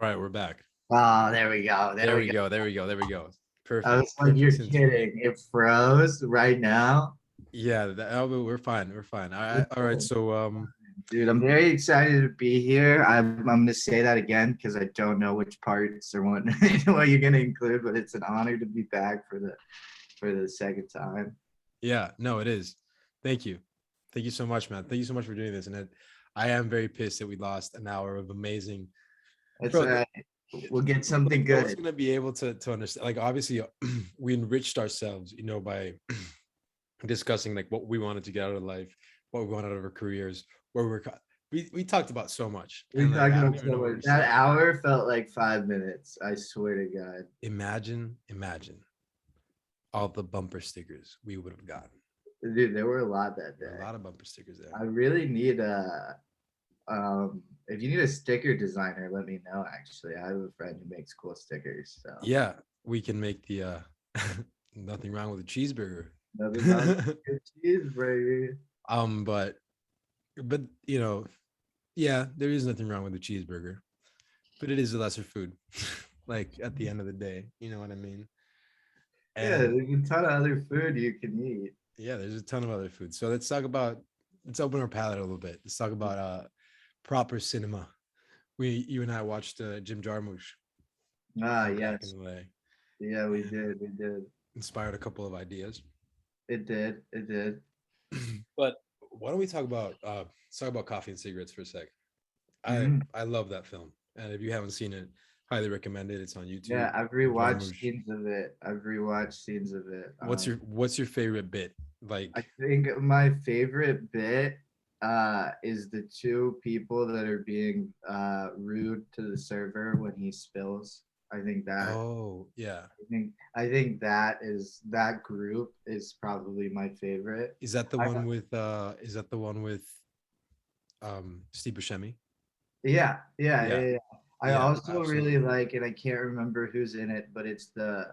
All right, we're back. Oh, there we go. There There we we go. go. There we go. There we go. I Perfect. was like, Perfect you're sync. kidding. It froze right now. Yeah, we're fine. We're fine. All right. So Dude, I'm very excited to be here. I'm gonna say that again because I don't know which parts or what what you're gonna include, but it's an honor to be back for the second time. yeah, no, it is. Thank you. Thank you so much, man. Thank you so much for doing this. I am very pissed that we lost an hour of amazing, That's bro. all right. We'll get something No one's good. gonna be able to understand. Like, obviously, we enriched ourselves, by discussing like what we wanted to get out of life, what we wanted out of our careers, where we talked about so much, We and like talked I don't about even so know where much. we That started. hour felt like 5 minutes. I swear to God. Imagine all the bumper stickers we would have gotten. Dude, there were a lot that There are a day. lot of bumper stickers there. I really need a if you need a sticker designer, let me know. Actually, I have a friend who makes cool stickers. So Yeah, we can make the nothing wrong with a cheeseburger. nothing wrong with cheeseburger. but yeah, there is nothing wrong with a cheeseburger, but it is a lesser food. Like at the end of the day, you know what I mean? Yeah, And there's a ton of other food you can eat. yeah, there's a ton of other food. So let's open our palate a little bit. Let's talk about proper cinema. You and I watched Jim Jarmusch Ah, back in yes. the day, Yeah, we and did. We did. inspired a couple of ideas. It did. It did. But why don't we talk about let's talk about Coffee and Cigarettes for a sec. I Mhm. I love that film, and if you haven't seen it, highly recommend it. It's on YouTube. Yeah, I've Jim rewatched Jarmusch. scenes of it. I've rewatched scenes of it. What's your favorite bit? I Like, think my favorite bit is the two people that are being rude to the server when he spills. I think that oh yeah, that group is probably my favorite. I, is that the one with Steve Buscemi? yeah. Yeah, Yeah. I yeah, also really absolutely. like, and I can't remember who's in it, but it's the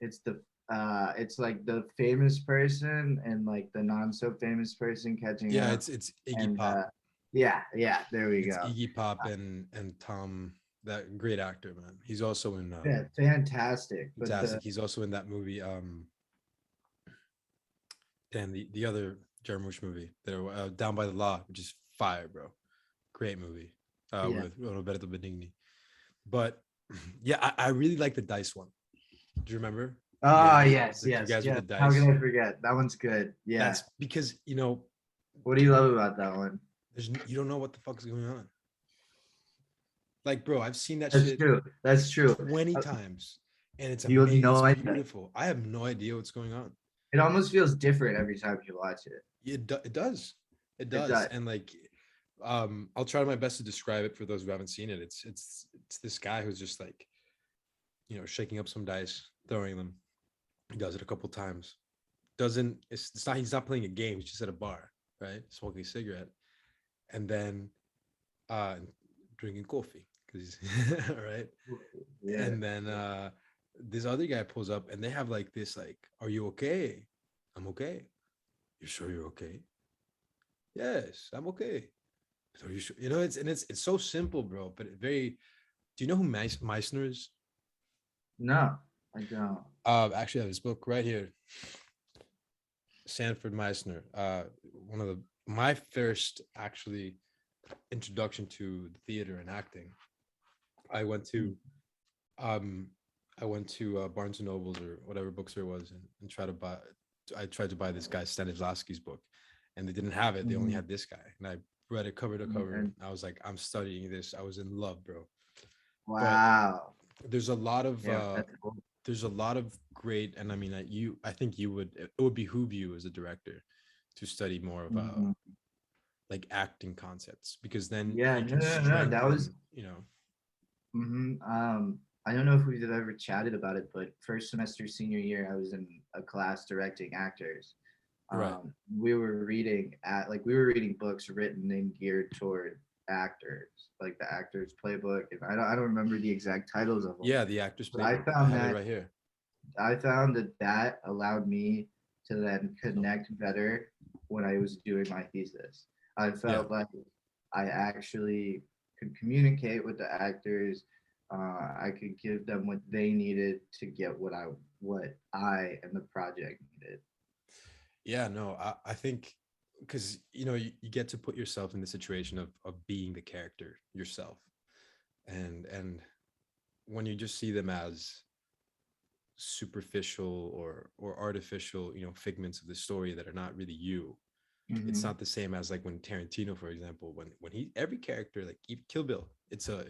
it's like the famous person and like the not so famous person catching Yeah, up, it's Iggy and Pop. yeah, there we It's go. Iggy Pop and Tom, that great actor, man. He's also in Yeah, fantastic. But the fantastic. He's also in that movie and the other Jarmusch movie, that Down by the Law, which is fire, bro. Great movie. Yeah. With Roberto Benigni. But yeah, I really like the dice one. Do you remember? Oh yes, The two yes, guys with yes. the How can dice. I forget? That one's good. Yeah. That's because What do you love about that one? you don't know what the fuck is going on. Like, bro, I've seen that That's shit true. That's true. 20 Uh, times, and it's You have amazing. It's no idea. beautiful. I have no idea what's going on. It almost feels different every time you watch it. It does. It It does. does. And like, I'll try my best to describe it for those who haven't seen it. It's this guy who's just like, shaking up some dice, throwing them. He does it a couple times. Doesn't it's not he's not playing a game. He's just at a bar, right, smoking a cigarette, and then uh drinking coffee because he's right. Yeah. And then this other guy pulls up, and they have like this, like, "Are you okay?" "I'm okay." "You sure you're okay?" "Yes, I'm okay." "So you sure?" It's so simple, bro, but very. Do you know who Meissner is? No, I don't. Actually, I have his book right here. Sanford Meissner. One of my first actually introduction to the theater and acting. I went to um Barnes and Nobles or whatever bookstore it was, and I tried to buy this guy Stanislavski's book, and they didn't have it. They only Mhm. had this guy, and I read it cover to cover. And I was like, I'm studying this. I was in love, bro. But wow. there's a lot of Yeah, that's cool. great, and I mean, I think it would behoove you as a director to study more of Mhm. like acting concepts, because then Yeah, you no, can no, no. That was. strengthen, I don't know if we've ever chatted about it, but first semester senior year, I was in a class directing actors. right. We were reading books written and geared toward actors, like the actors playbook, and I don't remember the exact titles of them, Yeah, the actor's but I playbook. I found have it that right here. that allowed me to then connect better when I was doing my thesis. I Yeah. felt like I actually could communicate with the actors I could give them what they needed to get what I and the project needed. Yeah, no, I think because you get to put yourself in the situation of being the character yourself, and when you just see them as superficial or artificial, figments of the story that are not really you, it's Hmm. not the same as like when Tarantino, for example, when he every character, like even Kill Bill, it's a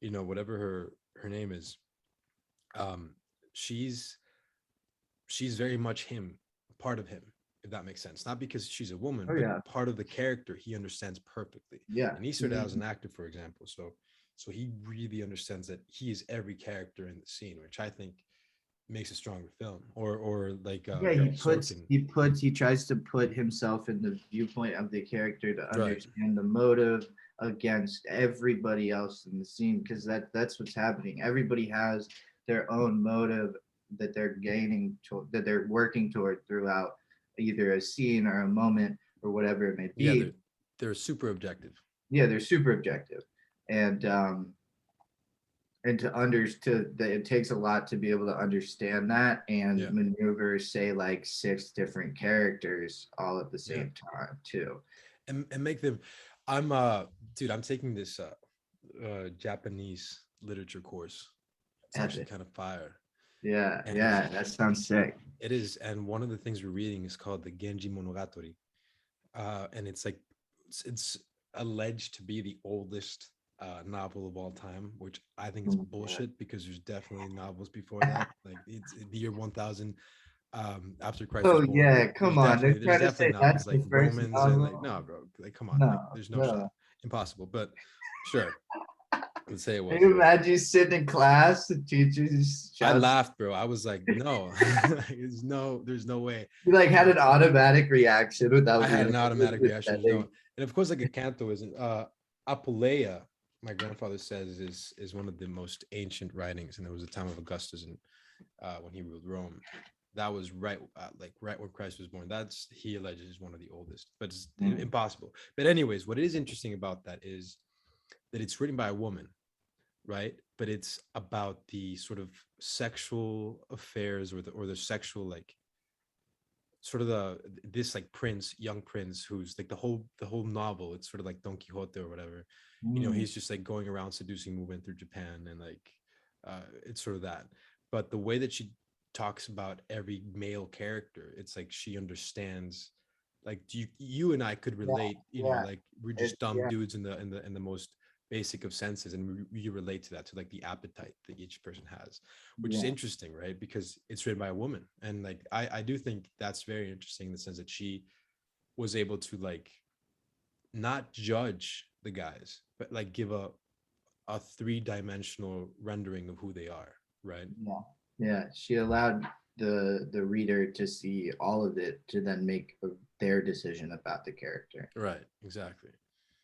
whatever her name is, um she's she's very much him, part of him, if that makes sense. Not because she's a woman, Oh but yeah, part of the character he understands perfectly. yeah. And he started out as an actor, for example. So he really understands that he is every character in the scene, which I think makes a stronger film. Or like Yeah, Sorkin. he tries to put himself in the viewpoint of the character to Right. understand the motive against everybody else in the scene, because that's what's happening. Everybody has their own motive that they're that they're working toward throughout either a scene or a moment or whatever it may Yeah, be. they're super objective. Yeah, they're super objective. And to that it takes a lot to be able to understand that and Yeah. maneuver, say, like six different characters all at the Yeah. same time too. And make them. I'm dude, I'm taking this Japanese literature course. It's actually Epic. kind of fire. Yeah, And yeah, that sounds sick. it is, and one of the things we're reading is called the Genji Monogatari, and it's like it's alleged to be the oldest novel of all time, which I think is bullshit because there's definitely novels before that. Like it's the year 1000 after Christ was Oh born. yeah, There's come on. definitely They're there's trying to definitely say novels that's like the first Romans and like novel. no, bro, like come on, like No, there's no shot, no. impossible. But sure, let's say it Can was. you imagine you sitting in class, the teachers I just laughed, bro. I was like, no, there's no way. you like had And an automatic reaction I without had realizing an it automatic was reaction. There's sending. no, and of course, like a canto isn't. Apuleia, my grandfather says, is one of the most ancient writings, and there was a time of Augustus, and when he ruled Rome, that was right, like right when Christ was born. That's he alleges is one of the oldest, but it's Mm. impossible. But anyways, what is interesting about that is that it's written by a woman, right? But it's about the sort of sexual affairs or the sexual like sort of the this like prince, young prince, who's like the whole novel, it's sort of like Don Quixote or whatever. Mm. He's just like going around seducing women through Japan, and like it's sort of that. But the way that she talks about every male character, it's like she understands, like you and I could Yeah, relate, yeah. like we're just It's dumb yeah, dudes in the most basic of senses, and we relate to that, to like the appetite that each person has, which is yeah. interesting, right? Because it's written by a woman. And like I do think that's very interesting in the sense that she was able to like not judge the guys, but like give a three-dimensional rendering of who they are, right? Yeah, yeah. She allowed the reader to see all of it to then make their decision about the character, Right, exactly.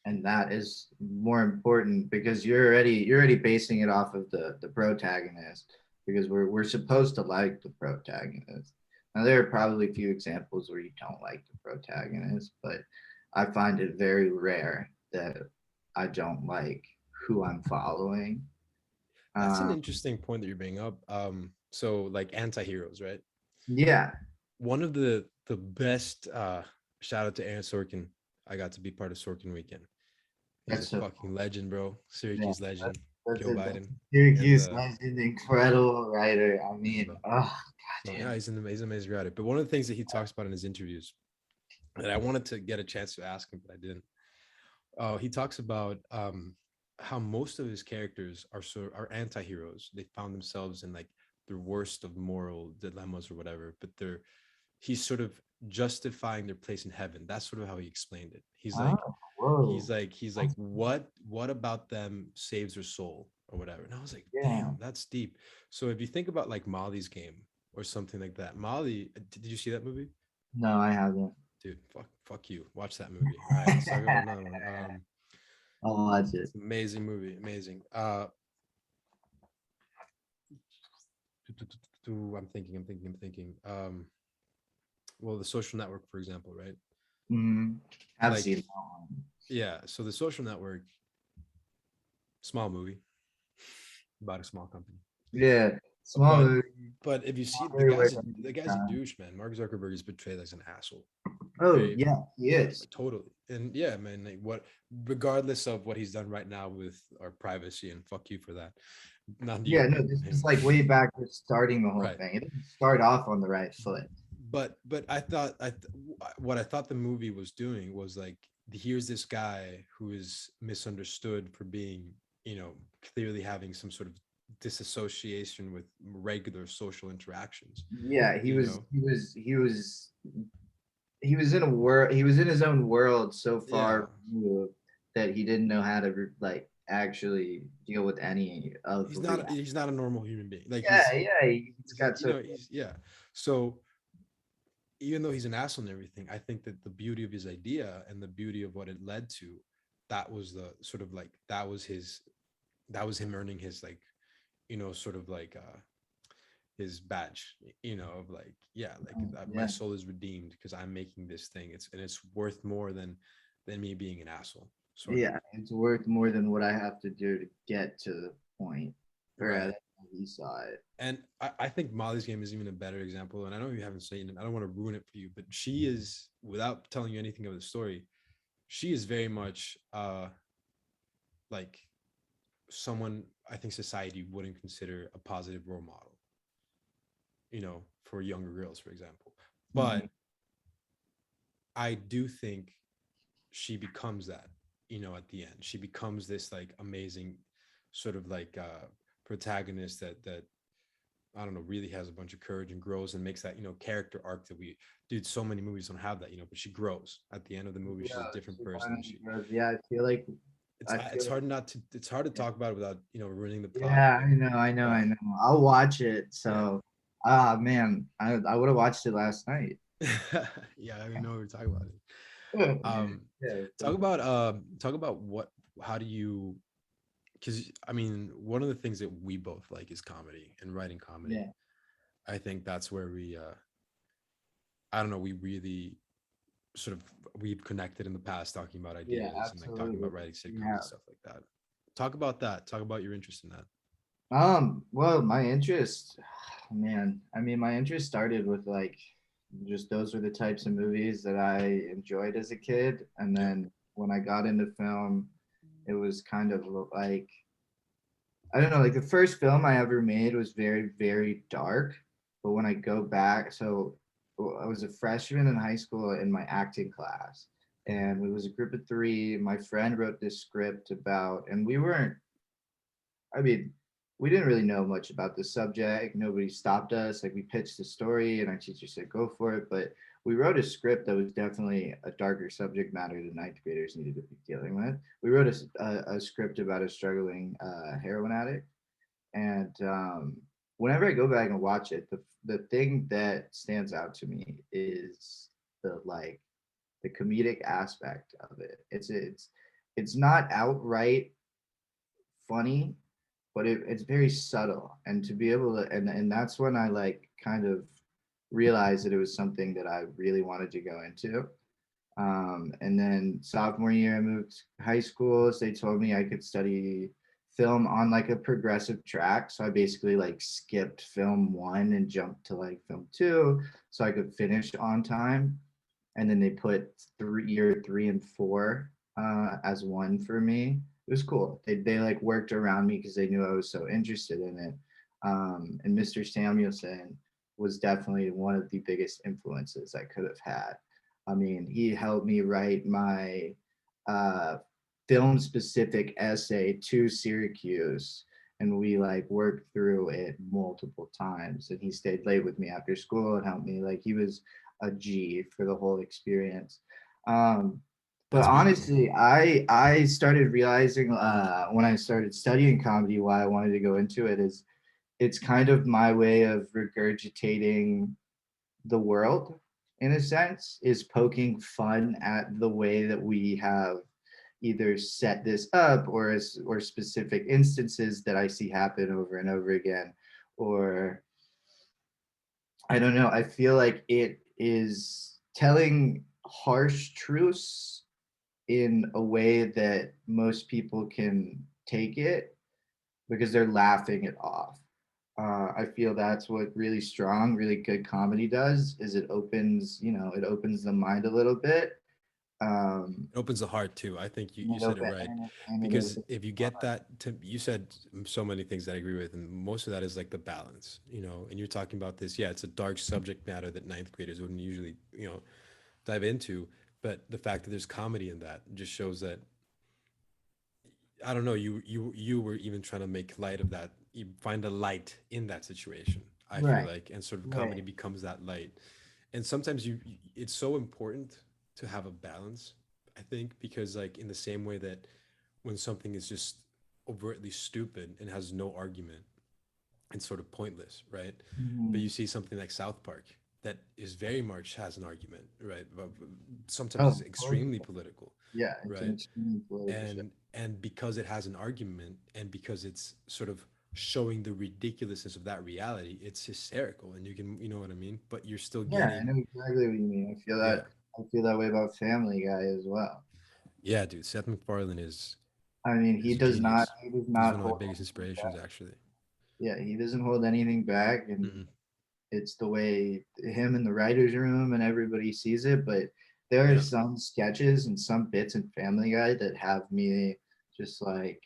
and that is more important because you're already basing it off of the protagonist, because we're supposed to like the protagonist. Now there are probably a few examples where you don't like the protagonist, but I find it very rare that I don't like who I'm following. That's an Um, interesting point that you're bringing up. So like anti-heroes, right? yeah, One of the best, shout out to Aaron Sorkin. I got to be part of Sorkin weekend. He's a that's so fucking legend, bro. yeah. Syracuse legend. That's Joe a that's Biden. a And Syracuse legend, incredible writer. I yeah, mean, bro. oh No, goddamn. yeah, he's an amazing writer. But one of the things that he talks about in his interviews that I wanted to get a chance to ask him, but I didn't. He talks about how most of his characters are anti-heroes. They found themselves in like the worst of moral dilemmas or whatever, but he's sort of justifying their place in heaven. That's sort of how he explained it. He's Oh, like, whoa. what about them saves their soul or whatever. And I was like, Yeah. damn, that's deep. So if you think about like Molly's Game or something like that, Molly, did you see that movie? No, I haven't. Dude, fuck you, watch that movie. All right, let's talk about another one. I'll watch it. It's an amazing movie, amazing. I'm thinking. Well, The Social Network, for example, right? Mm, I've Like, seen that one. yeah, so The Social Network, small movie, about a small company. Yeah, small But movie, but if you see not very worth any the guy's a time. douche, man. Mark Zuckerberg is portrayed as an asshole. Oh Very yeah, he is. totally. And yeah, man, like what regardless of what he's done right now with our privacy, and fuck you for that. Not you, Yeah, but no, this is him. like way back with starting the whole Right. thing. It didn't start off on the right foot. But I thought what I thought the movie was doing was like, here's this guy who is misunderstood for being, clearly having some sort of disassociation with regular social interactions, Yeah, you know. he was in a world. He was in his own world so Yeah, far removed that he didn't know how to like actually deal with any of he's not reality. he's not a normal human being. Like Yeah, yeah, he's got so. he's yeah. So even though he's an asshole and everything, I think that the beauty of his idea and the beauty of what it led to, that was the sort of like, that was him earning his, like, sort of like his badge, of like, yeah, like my Yeah, soul is redeemed because I'm making this thing. It's worth more than me being an asshole, sort of. yeah, it's worth more than what I have to do to get to the point. For Right. he saw it. And I think Molly's Game is even a better example. And I know you haven't seen it. I don't want to ruin it for you, but she is, without telling you anything of the story, she is very much like someone I think society wouldn't consider a positive role model, for younger girls, for example. Mhm. But I do think she becomes that, at the end. She becomes this like amazing sort of like protagonist that I don't know, really has a bunch of courage and grows and makes that, character arc that we, dude, so many movies don't have that, but she grows at the end of the movie. She's a Yeah, different she person. And finally grows. Yeah, I it's feel like hard not to, it's hard to talk about it without, ruining the plot. yeah, But I uh, know. I'll watch it. yeah. So, ah, man, I would have watched it last night. Yeah, I know what we're talking about. Um, Yeah, talk about what, how do you, because I mean, one of the things that we both like is comedy and writing comedy. yeah, I think that's where we, I don't know, we really sort of, we've connected in the past talking about yeah, ideas and like talking absolutely. about writing sitcoms Yeah. and stuff like that. Talk about that. Talk about your interest in that. Well, my interest, man, I mean, my interest started with like just those were the types of movies that I enjoyed as a kid. And Yeah. then when I got into film, it was kind of like, I don't know, like the first film I ever made was very, very dark. But when I go back, so I was a freshman in high school in my acting class, and it was a group of three. My friend wrote this script about, and we weren't, I mean, we didn't really know much about the subject. Nobody stopped us. Like we pitched the story, and our teacher said, go for it. But we wrote a script that was definitely a darker subject matter than ninth graders needed to be dealing with. We wrote a script about a struggling heroin addict and whenever I go back and watch it, the thing that stands out to me is the comedic aspect of it. It's not outright funny, but it's very subtle. And to be able to and that's when I like kind of realized that it was something that I really wanted to go into. And then sophomore year, I moved to high school. So they told me I could study film on like a progressive track. So I basically like skipped film one and jumped to like film two so I could finish on time. And then they put year three and four as one for me. It was cool. They like worked around me because they knew I was so interested in it. And Mr. Samuelson was definitely one of the biggest influences I could have had. I mean, he helped me write my uh, film specific essay to Syracuse, and we like worked through it multiple times. And he stayed late with me after school and helped me. Like he was a G for the whole experience. Um, but That's beautiful. honestly, I started realizing when I started studying comedy why I wanted to go into it is it's kind of my way of regurgitating the world in a sense is poking fun at the way that we have either set this up or specific instances that I see happen over and over again or I don't know I feel like it is telling harsh truths in a way that most people can take it because they're laughing it off. I feel that's what really strong, really good comedy does, is it opens, it opens the mind a little bit. Um, It opens the heart too. I think you and it said it open, right. and it Because opens. if you get that to, you said so many things that I agree with, and most of that is like the balance, and you're talking about this, yeah, it's a dark subject matter that ninth graders wouldn't usually, dive into. But the fact that there's comedy in that just shows that, I don't know, you were even trying to make light of that. You find a light in that situation, I feel Right, like, and sort of comedy right. becomes that light. And sometimes it's so important to have a balance, I think, because like in the same way that when something is just overtly stupid and has no argument and sort of pointless, right? But you Mhm. see something like South Park that is very much has an argument, right? But sometimes Oh, it's of course. extremely political, Yeah, it's an right? extremely political show. And because it has an argument and because it's sort of showing the ridiculousness of that reality, it's hysterical, and you know what I mean? But you're still Yeah, I getting, know exactly what you mean. yeah, I feel that way about Family Guy as well. yeah, dude. Seth MacFarlane I mean, is a genius. he does He's not one of my hold biggest anything inspirations, back. actually. Yeah, he doesn't hold anything back, and Mm-mm. it's the way him in the writers' room and everybody sees it. But there are Yeah, some sketches and some bits in Family Guy that have me just like,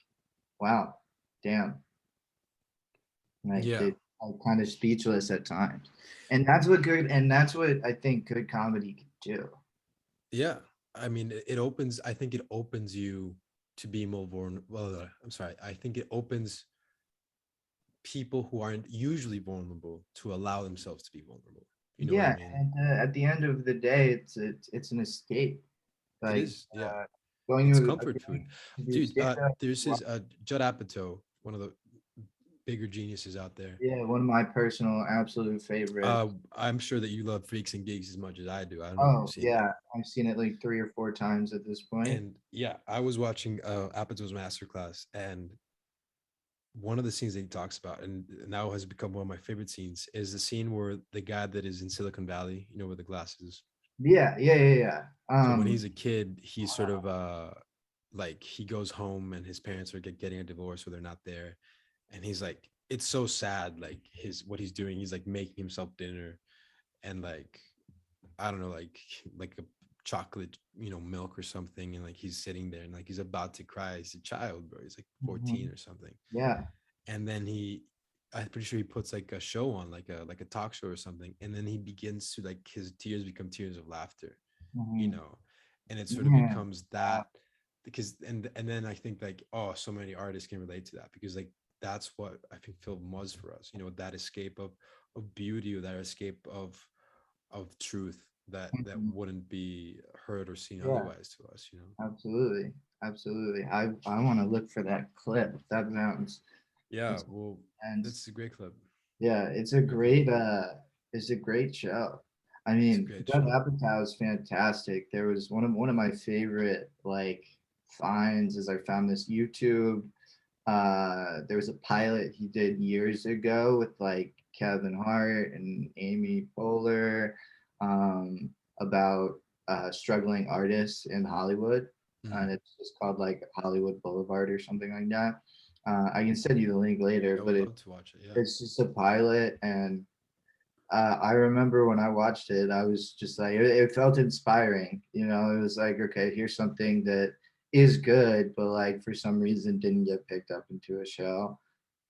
wow, damn, like yeah, they I'm kind of speechless at times. And that's what I think good comedy can do. yeah. I mean, it opens. I think it opens you to be more vulnerable. Well, I'm sorry. I think it opens people who aren't usually vulnerable to allow themselves to be vulnerable. You know what I Yeah, mean? and at the end of the day, it's an escape. It Like is. Yeah. going It's to comfort food, do dude. stand up. There's this Judd Apatow, one of the bigger geniuses out there. Yeah, one of my personal absolute favorites. I'm sure that you love Freaks and Geeks as much as I do. I don't know if you've Oh seen that. yeah, I've seen it like 3 or 4 times at this point. And yeah, I was watching Apatow's masterclass, and one of the scenes that he talks about, and now has become one of my favorite scenes, is the scene where the guy that is in Silicon Valley, with the glasses. Yeah, yeah, yeah, yeah. So when he's a kid, he's sort of like he goes home and his parents are getting a divorce, or they're not there, and he's like, it's so sad, like his what he's doing. He's like making himself dinner, and like, I don't know, like a chocolate, milk or something, and like he's sitting there and like he's about to cry. He's a child, bro. He's like 14 Mhm. or something. Yeah. And then I'm pretty sure he puts like a show on, like a talk show or something, and then he begins to, like, his tears become tears of laughter, you Mhm. know and it sort of Yeah. becomes that, because and then I think, like, oh, so many artists can relate to that, because like that's what I think film was for us, that escape of beauty, or that escape of truth that Mhm. wouldn't be heard or seen Yeah, otherwise to us. absolutely. Absolutely. I want to look for that clip. That sounds Yeah, that's well, and that's a great clip. yeah, Great clip. it's a great show. I It's a mean, great Judd show. Apatow is fantastic. There was one of my favorite like finds is I found this YouTube. There was a pilot he did years ago with like Kevin Hart and Amy Poehler, um, about struggling artists in Hollywood, Mhm. and it's just called like Hollywood Boulevard or something like that. I can send you the link later, I but would love to watch it. Yeah. it's just a pilot, and I remember when I watched it, I was just like, it felt inspiring. It was like, okay, here's something that is good, but like for some reason didn't get picked up into a show.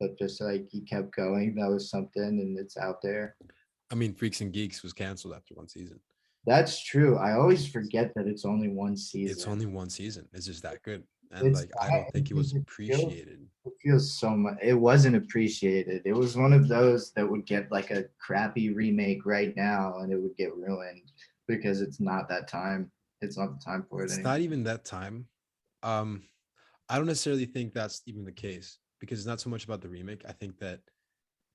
But just like he kept going, that was something, and it's out there. I mean, Freaks and Geeks was canceled after one season. That's true. I always forget that it's only one It's season. only one season. It's just that good. And It's like, I don't think it was because appreciated. it feels so much. It wasn't appreciated. It was one of those that would get like a crappy remake right now, and it would get ruined because it's not that time. It's not the time for it It's anymore. not even that time. Um, I don't necessarily think that's even the case, because it's not so much about the remake. I think that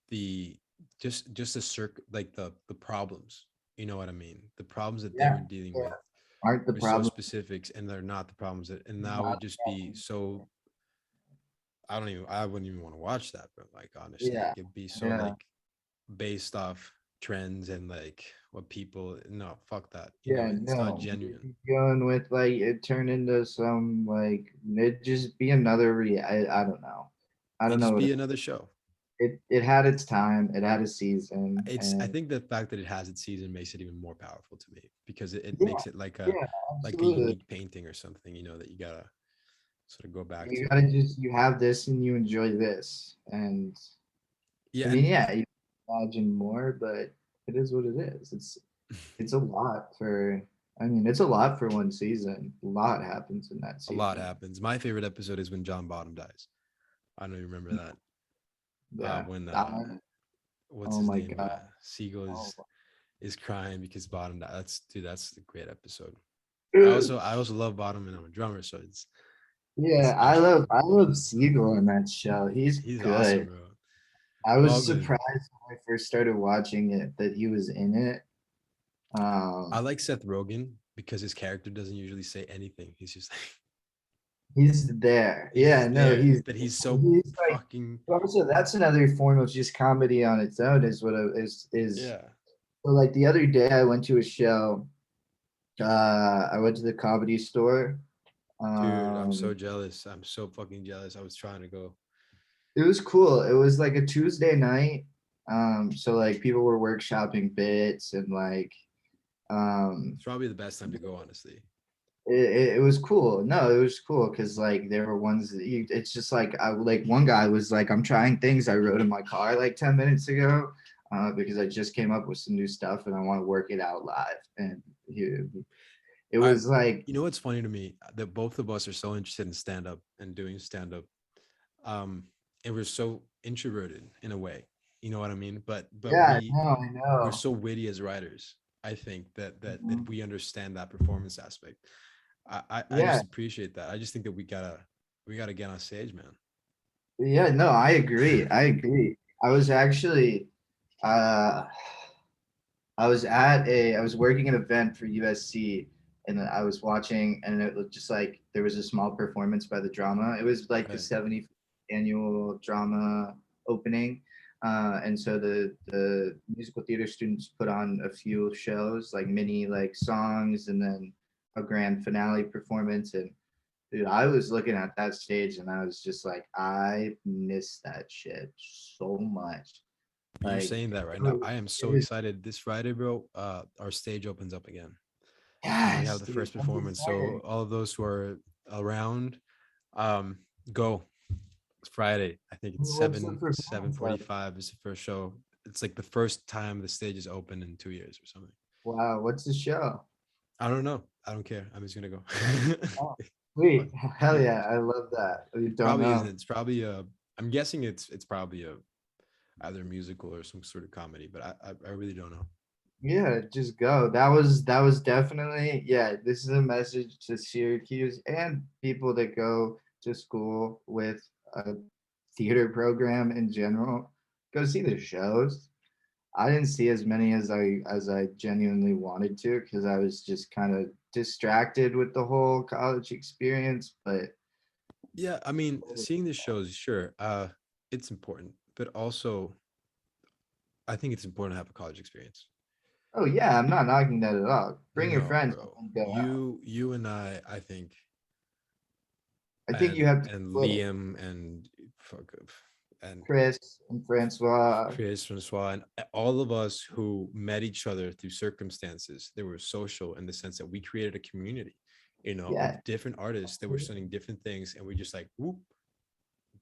the just the like the problems, you know what I mean? The problems that they Yeah, were dealing yeah. with Aren't the were so problem specifics, and they're not the problems that, and now not it'd just that? be so, I wouldn't even want to watch that, but like, honestly, Yeah, it'd be so yeah, like based off trends and like what people, no, fuck that. yeah. It's not No, you're genuine. going with like it turned into some like it just be another I don't know. I don't and know just what be another show. it had its time. It had a season, I and think the fact that it has its season makes it even more powerful to me because it yeah, makes it yeah, like a absolutely. unique painting or something, that you gotta sort of go back You to. gotta just you have this and you enjoy this, and I Yeah, mean, and yeah, you can imagine more, but it is what it is. It's a lot for. I mean, it's a lot for one season. A lot happens in that a lot season. happens. My favorite episode is when John Bottom dies. I don't know you remember that. Yeah. When what's Oh his my name? God. Siegel Oh. is crying because Bottom died. That's a great episode. my- I also love Bottom and I'm a drummer, so it's Yeah, special. I love Siegel in that show. He's He's awesome, good. bro. I Well, was good. surprised when I first started watching it that he was in it. I Um, like Seth Rogen because his character doesn't usually say anything. He's just like he's there. he's Yeah, just no, there, but he's so he's like fucking also that's another form of just comedy on its own is what it is. yeah. So like the other day I went to a show. I went to the comedy store. Dude, I'm so Um, jealous. I'm so fucking jealous. I was trying to go. it was cool. It was like a Tuesday night. So like people were workshopping bits and like um It's probably the best time to go, honestly. it was cool. No, it was cool because like there were ones that it's just like I like one guy was like, I'm trying things I wrote in my car like 10 minutes ago, because I just came up with some new stuff and I want to work it out live. And he, it I was like, You know what's funny to me that both of us are so interested in stand up and doing stand up. And we're so introverted in a way. You know what I mean? But yeah, no, I we're know. so witty as writers. I think that Mhm. we understand that performance aspect. I Yeah, just appreciate that. I just think that we gotta get on stage, man. yeah, no, I agree. I agree. I was actually, uh, I was working an event for USC and I was watching and it was just like there was a small performance by the drama. It was like the Right. 70th annual drama opening. And so the musical theater students put on a few shows, like mini like songs and then a grand finale performance. And dude, I was looking at that stage and I was just like, I miss that shit so much. You're Like saying that right it now. was, I am it so was excited. This Friday, bro, our stage opens up again. And we have yes, the dude, first that's performance. So exciting. all of those who are around, um, go. It's Friday. I think it's What's the 7 performance of? 7:45 is the first show. It's like the first time the stage is open in 2 years or something. Wow, what's the show? I don't know. I don't care. I'm just gonna go. Oh, sweet. Hell yeah, I love that. You don't Probably isn't. know. It's probably a. I'm guessing it's probably a either musical or some sort of comedy, but I really don't know. Yeah, just go. That was definitely yeah. This is a message to Syracuse and people that go to school with a theater program in general. Go see the shows. I didn't see as many as I genuinely wanted to because I was just kind of distracted with the whole college experience. But Yeah, I mean, seeing the shows, sure, it's important, but also I think it's important to have a college experience. oh yeah, I'm not knocking that at all. Bring your No, friends bro. and go out. You and I think, I think you have to and split it. Liam and fuck and Chris and Francois. Chris Francois and all of us who met each other through circumstances that were social in the sense that we created a community, Yeah, of different artists that were studying different things, and we just like, whoop,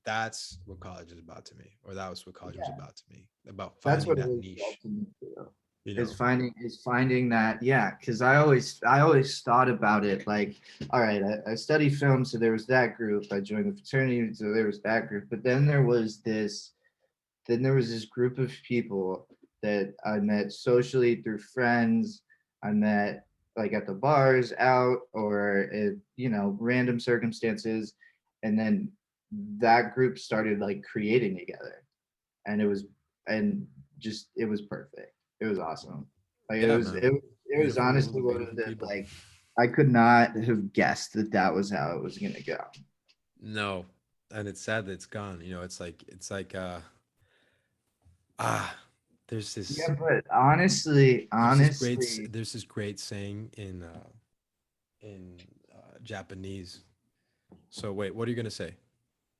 that's what college is about to me, or that was what college was yeah. about to me, about That's finding what it that is niche, to me too. you know. Is finding that yeah, because I always thought about it like, all right, I studied film, so there was that group. I joined the fraternity, so there was that group. But then there was this group of people that I met socially through friends. I met like at the bars out or random circumstances, and then that group started like creating together, and and just it was perfect. It was awesome. Like Yeah, man. it was Beautiful honestly world, one of beautiful the people. like I could not have guessed that that was how it was gonna go. No, and it's sad that it's gone. It's like ah, there's this Yeah, but honestly, there's this great saying in Japanese. So wait, what are you gonna say?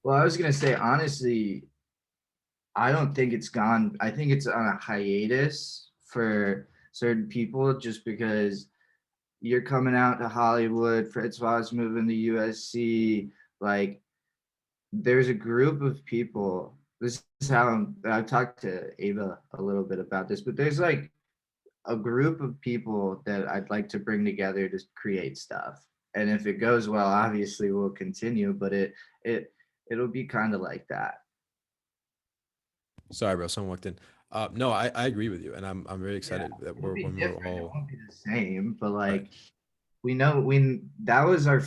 Well, I was gonna say honestly, I don't think it's gone. I think it's on a hiatus for certain people just because you're coming out to Hollywood, Francois moving to USC, like there's a group of people. This is how I've talked to Ava a little bit about this, but there's like a group of people that I'd like to bring together to create stuff. And if it goes well, obviously we'll continue, but it it'll be kind of like that. Sorry, bro. Someone walked in. No, I agree with you, and I'm very Yeah, excited that it'll we're be when we're different. It all won't be the same, but right. like we know we that was our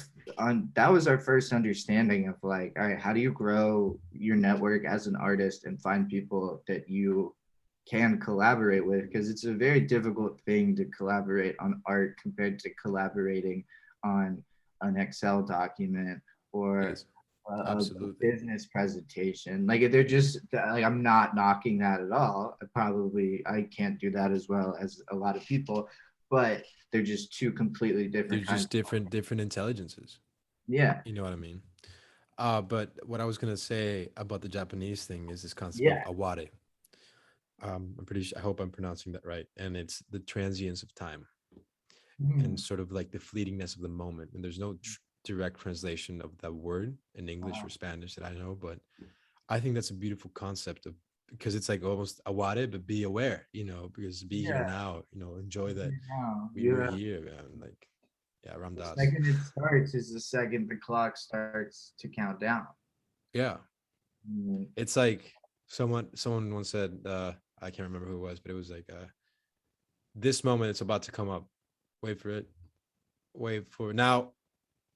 that was our first understanding of like, all right, how do you grow your network as an artist and find people that you can collaborate with, because it's a very difficult thing to collaborate on art compared to collaborating on an Excel document It or is a absolutely. business presentation. Like they're just like, I'm not knocking that at all. I can't do that as well as a lot of people, but they're just two completely They're different kinds. just different intelligences. Yeah, You know what I mean? But what I was gonna say about the Japanese thing is this concept of yeah. aware. I'm pretty sure, I hope I'm pronouncing that right. And it's the transience of time and Hmm. sort of like the fleetingness of the moment. And there's no direct translation of that word in English or Wow. Spanish that I know, but I think that's a beautiful concept of because it's like almost aware, but be aware, because be here Yeah. now, enjoy that Now we're you here, man. Like, yeah, Ram the Dass. second it starts is the second the clock starts to count down. Yeah. Mm. It's like someone once said, I can't remember who it was, but it was like this moment it's about to come up. Wait for it. Wait for it. Now.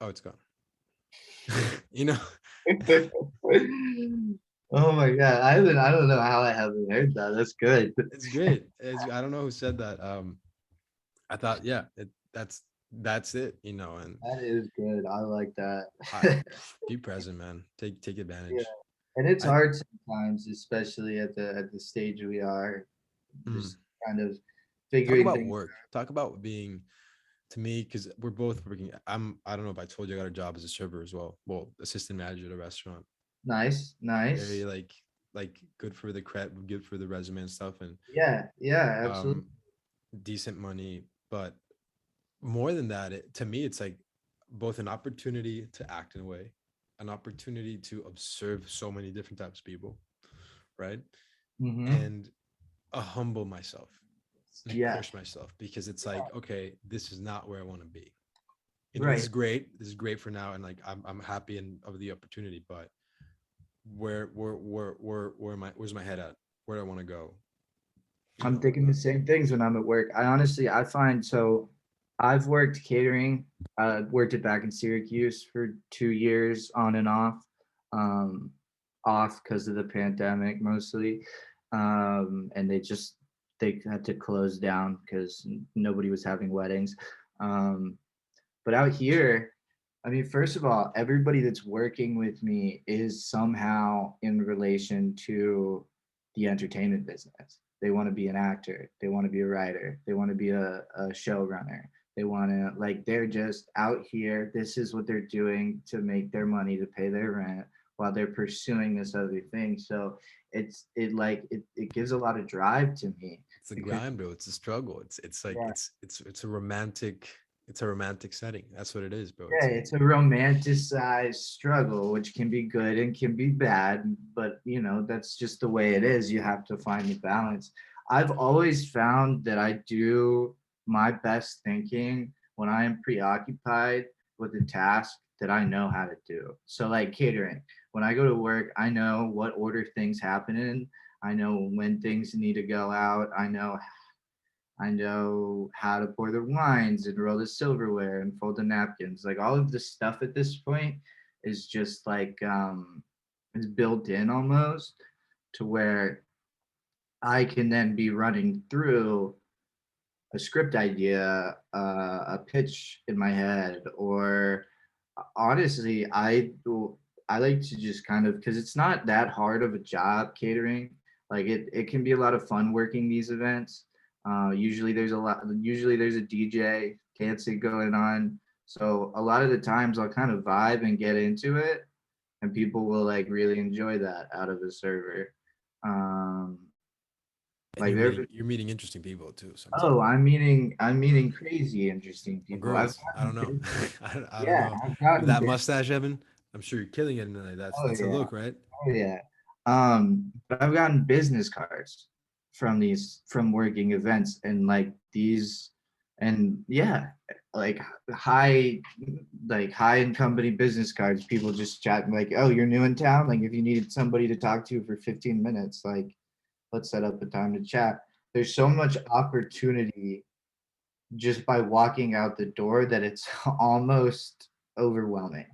Oh, it's gone. you know, Oh my god, I don't know how I haven't heard that. That's good. it's great. I don't know who said that. I thought, yeah, that's it, and That is good. I like I that. be present, man. Take Yeah, advantage. and it's I hard sometimes, especially at the stage we are, mm, just kind of talk figuring about things. work. Talk about being to me because we're both working. I don't know if I told you I got a job as a server as well. Well, assistant manager at a restaurant. Nice, Very nice. like good for the credit, good for the resume and stuff, and Yeah, yeah, absolutely. um decent money. But more than that, to me, it's like both an opportunity to act in a way, an opportunity to observe so many different types of people, right? Mm-hmm. And humble myself and Yeah, push myself because it's like, okay, this is not where I want to be. This is right. great. This is great for now, and like I'm happy and of the opportunity, but where's my head at? Where do I want to go? You I'm know, thinking the same things when I'm at work. I find so I've worked catering. I worked it back in Syracuse for 2 years on and off. Um, Off because of the pandemic mostly. And they had to close down because nobody was having weddings. Um, but out here, I mean, first of all, everybody that's working with me is somehow in relation to the entertainment business. They want to be an actor, they want to be a writer, they want to be a showrunner. They want to, like, they're just out here. This is what they're doing to make their money to pay their rent while they're pursuing this other thing. So it gives a lot of drive to me it's a because grind, bro. It's a struggle. It's like yeah, it's a romantic setting. That's what it is, bro. yeah, It's like it's a romanticized struggle, which can be good and can be bad, but that's just the way it is. You have to find the balance. I've always found that I do my best thinking when I am preoccupied with a task that I know how to do. So, like catering, when I go to work, I know what order things happen in. I know when things need to go out. I know how to pour the wines and roll the silverware and fold the napkins. Like all of the stuff at this point is just like it's built in almost to where I can then be running through a script idea, a pitch in my head, or honestly, I like to just kind of, because it's not that hard of a job catering. Like it can be a lot of fun working these events. Usually there's a DJ dancing going on. So a lot of the times I'll kind of vibe and get into it. and people will like really enjoy that out of the server. Um, And like there. you're meeting interesting people too sometimes. Oh, I'm meeting crazy interesting Or people. I've girls. I gotten don't know. I don't yeah, know. I've With gotten that mustache, Evan, I'm sure you're killing it in LA. oh That's a yeah, look, right? oh yeah. But I've gotten business cards from working events and like these and yeah, like high high in company business cards. People just chatting like, oh, you're new in town. Like if you needed somebody to talk to for 15 minutes, like let's set up a time to chat. There's so much opportunity just by walking out the door that it's almost overwhelming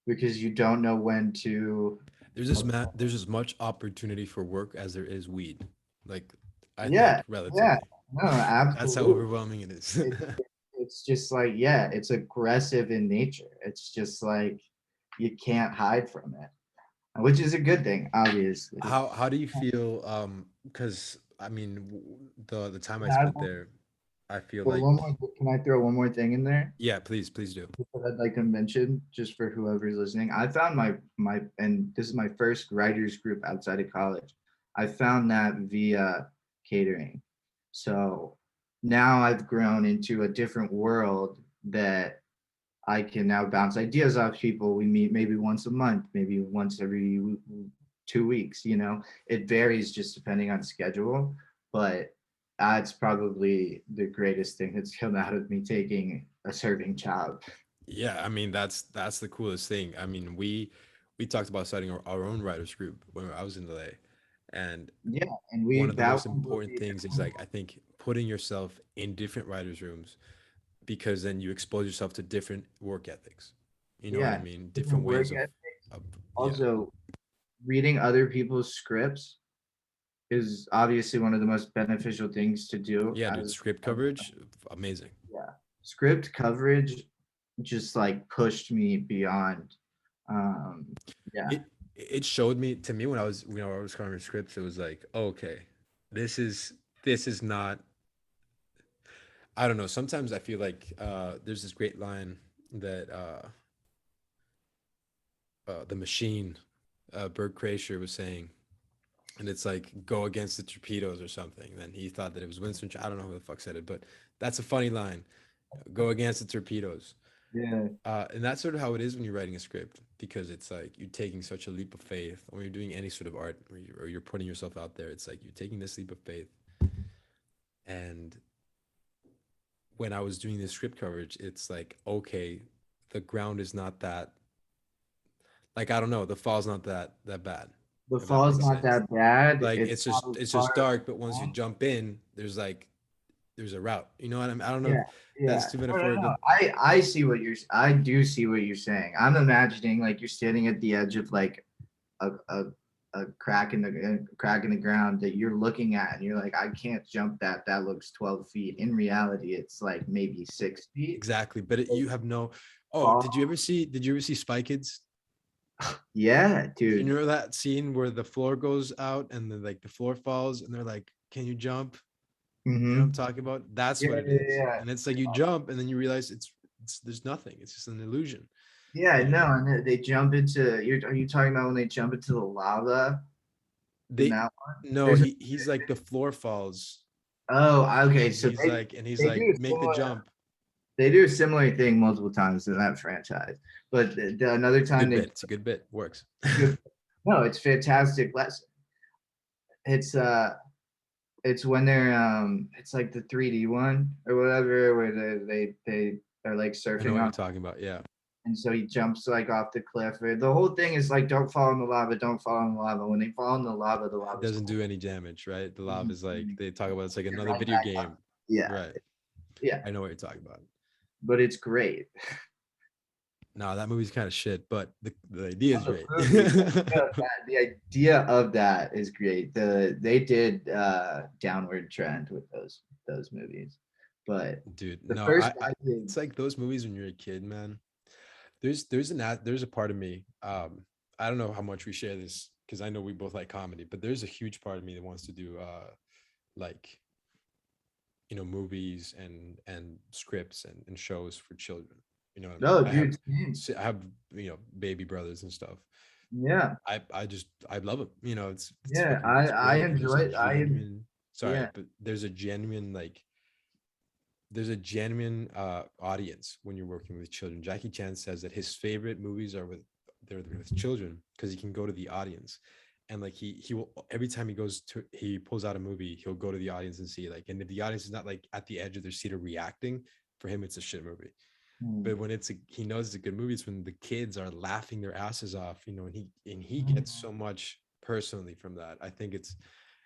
because you don't know when to There's as much opportunity for work as there is weed. Like I yeah, think yeah, relatively. no, That's how absolutely. overwhelming it is. it, it's just like yeah, it's aggressive in nature. It's just like you can't hide from it, which is a good thing obviously. How do you feel because I mean the time I Can I, spent there, I feel well, like can I throw one more thing in there yeah, please do. that I'd like to mention just for whoever's listening? I found my and this is my first writers group outside of college. I found that via catering. So now I've grown into a different world that I can now bounce ideas off people. We meet maybe once a month, maybe once every 2 weeks. It varies just depending on schedule, but that's probably the greatest thing that's come out of me taking a serving job. Yeah, I mean that's the coolest thing. I mean, we talked about starting our own writers group when I was in LA, and Yeah, and one we of the that most one will important be things is like I think putting yourself in different writers' rooms because then you expose yourself to different work ethics. You know what I yeah, mean? different Different work ways ethics. of yeah. Also, reading other people's scripts is obviously one of the most beneficial things to do Yeah, dude, script as coverage, amazing. yeah. Script coverage just like pushed me beyond. Um, yeah. It showed me to me when I was covering scripts, it was like, oh, okay, this is this is not I don't know. Sometimes I feel like there's this great line that the machine, Bert Kreischer was saying, and it's like go against the torpedoes or something. Then he thought that it was Winston. I don't know who the fuck said it, but that's a funny line. Go against the torpedoes. Yeah. And that's sort of how it is when you're writing a script because it's like you're taking such a leap of faith when you're doing any sort of art or you're putting yourself out there. It's like you're taking this leap of faith. And when I was doing this script coverage, it's like, okay, the ground is not that, like, I don't know, the fall's not that bad, The if that fall's makes not sense. that bad. Like It's not as it's just far. dark, but once you jump in, there's like there's a route. You know what I mean? I don't know if Yeah. that's Yeah. too No, no, metaphoric, but no. I see what I do see what you're saying. I'm imagining like you're standing at the edge of like a crack in the ground that you're looking at and you're like, I can't jump that. That looks 12 feet. In reality, it's like maybe 6 feet. exactly. But you have no. Oh, Fall. did you ever see Spy Kids? Yeah, You dude. know that scene where the floor goes out and then like the floor falls and they're like, "Can you jump?" You know what I'm Mm-hmm. talking about? That's Yeah, what it yeah, is. yeah. And it's like you jump and then you realize it's there's nothing. It's just an illusion. Yeah, You no, know? and they jump into. Are you talking about when they jump into the lava in They that one? no, There's a. he's like the floor falls Oh, okay. and So he's they like do a make the similar jump. they do a similar thing multiple times in that franchise. But another It's a time good they bit. It's a good bit. Works. good. No, it's fantastic lesson. It's it's when they're it's like the 3D one or whatever where they are like I know surfing what you're on talking about. Yeah. and so he jumps like off the cliff. The whole thing is like don't fall in the lava, don't fall in the lava. When they fall in the It lava's doesn't do any damage, right? The lava is like they talk about it's like get another right video back up. game. Yeah, Right. yeah, I know what you're talking about. but it's great. No, that movie's kind of shit, but the idea is The great. movie, the idea of that is great. They did downward trend with those movies, but Dude, the no, first I I did, it's like those movies when you're a kid, man. There's a part of me. I don't know how much we share this because I know we both like comedy, but there's a huge part of me that wants to do like movies and scripts and shows for children. You know what I mean? No, dude. Same. I have, baby brothers and stuff. Yeah. I love it. It's Yeah. fucking, it's I great. And there's a enjoy. genuine, sorry, Yeah. but there's a genuine audience when you're working with children. Jackie Chan says that his favorite movies are they're with children because he can go to the audience, and like he will, every time he pulls out a movie, he'll go to the audience and see, like, and if the audience is not like at the edge of their seat or reacting, for him it's a shit movie. Mm. But when he knows it's a good movie, it's when the kids are laughing their asses off, and he Mm. gets so much personally from that. I think it's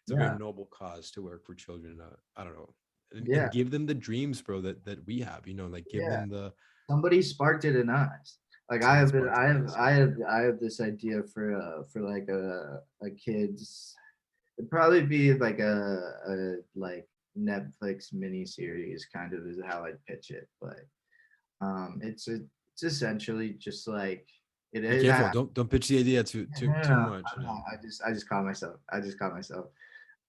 a very Yeah. noble cause to work for children. I don't know, and Yeah. give them the dreams, bro, that we have. Like give Yeah. them the Somebody sparked it in us. Like somebody sparked it in us. I have this idea for like a kid's. It'd probably be like a like Netflix mini series, kind of is how I'd pitch it. But it's essentially just like it Be is. careful. Don't pitch the idea too No, too no, too no, much. I'm not. I just caught myself. I just caught myself.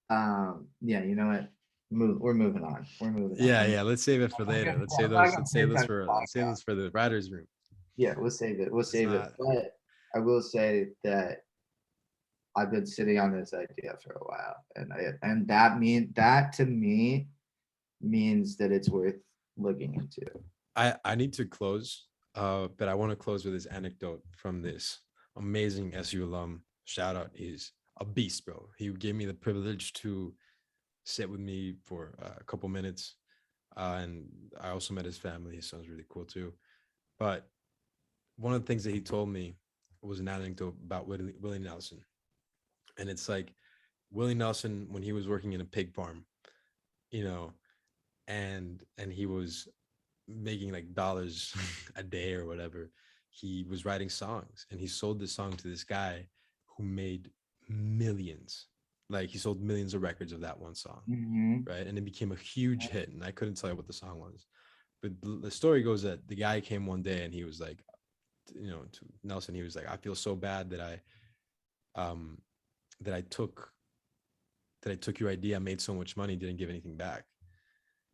Yeah, you know what? We're moving on. We're moving on. Yeah, yeah. Let's save it for later. Let's save I'm not those. gonna Let's pay save this attention for to let's save podcasts. this for the writers' room. Yeah, we'll save it. We'll It's save it. not. But I will say that I've been sitting on this idea for a while, and that to me means that it's worth looking into. I need to close. But I want to close with this anecdote from this amazing SU alum. Shout out, he's a beast, bro. He gave me the privilege to sit with me for a couple minutes, and I also met his family. His son's really cool too. But one of the things that he told me was an anecdote about Willie Nelson, and it's like Willie Nelson when he was working in a pig farm, you know, and he was making like dollars a day or whatever. He was writing songs, and he sold this song to this guy who made millions. Like he sold millions of records of that one song, Mm-hmm. right? And it became a huge hit. And I couldn't tell you what the song was, but the story goes that the guy came one day and he was like, to Nelson, he was like, I feel so bad that um that I took your idea, made so much money, didn't give anything back.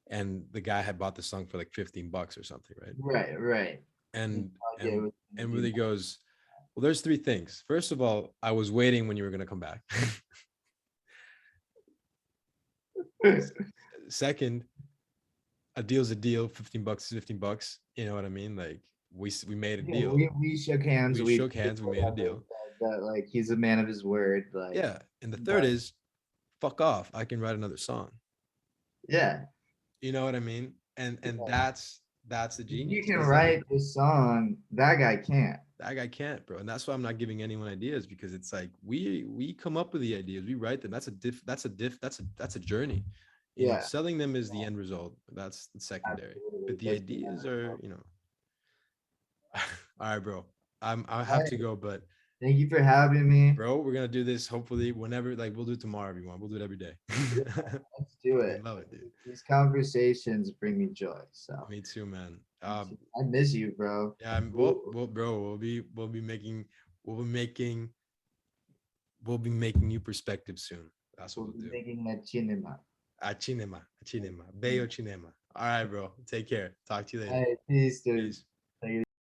And the guy had bought the song for like $15 or something, right? Right, right. And Yeah, it and was and really goes, well, there's three things. First of all, I was waiting when you were gonna come back. Second, a deal's a deal. $15 is $15. You know what I mean? Like we made a Yeah, deal. we shook hands. We shook hands. We made a deal. That like he's a man of his word. Like Yeah. And the third is, fuck off. I can write another song. yeah, You know what I mean? And yeah. that's the You genius. can Because like write this song. That guy can't. that guy can't, bro. And that's why I'm not giving anyone ideas, because it's like we come up with the ideas, we write them. That's a journey. Yeah, Selling them is the end result. That's the secondary. absolutely. But the That's the ideas end are, result. all right, bro. I All have right. to go, but Thank you for having me. bro, we're gonna do this hopefully whenever, like we'll do it tomorrow if you want. We'll do it every day. Yeah, let's do I it. love it, dude. These conversations bring me joy. So Me too, man. I miss you, bro. Yeah, well, bro, we'll be making new perspectives soon. That's what We'll we'll be do. making that cinema. A cinema, Bayo cinema. All right, bro. Take care. Talk to you All later. right, peace, dude. Peace.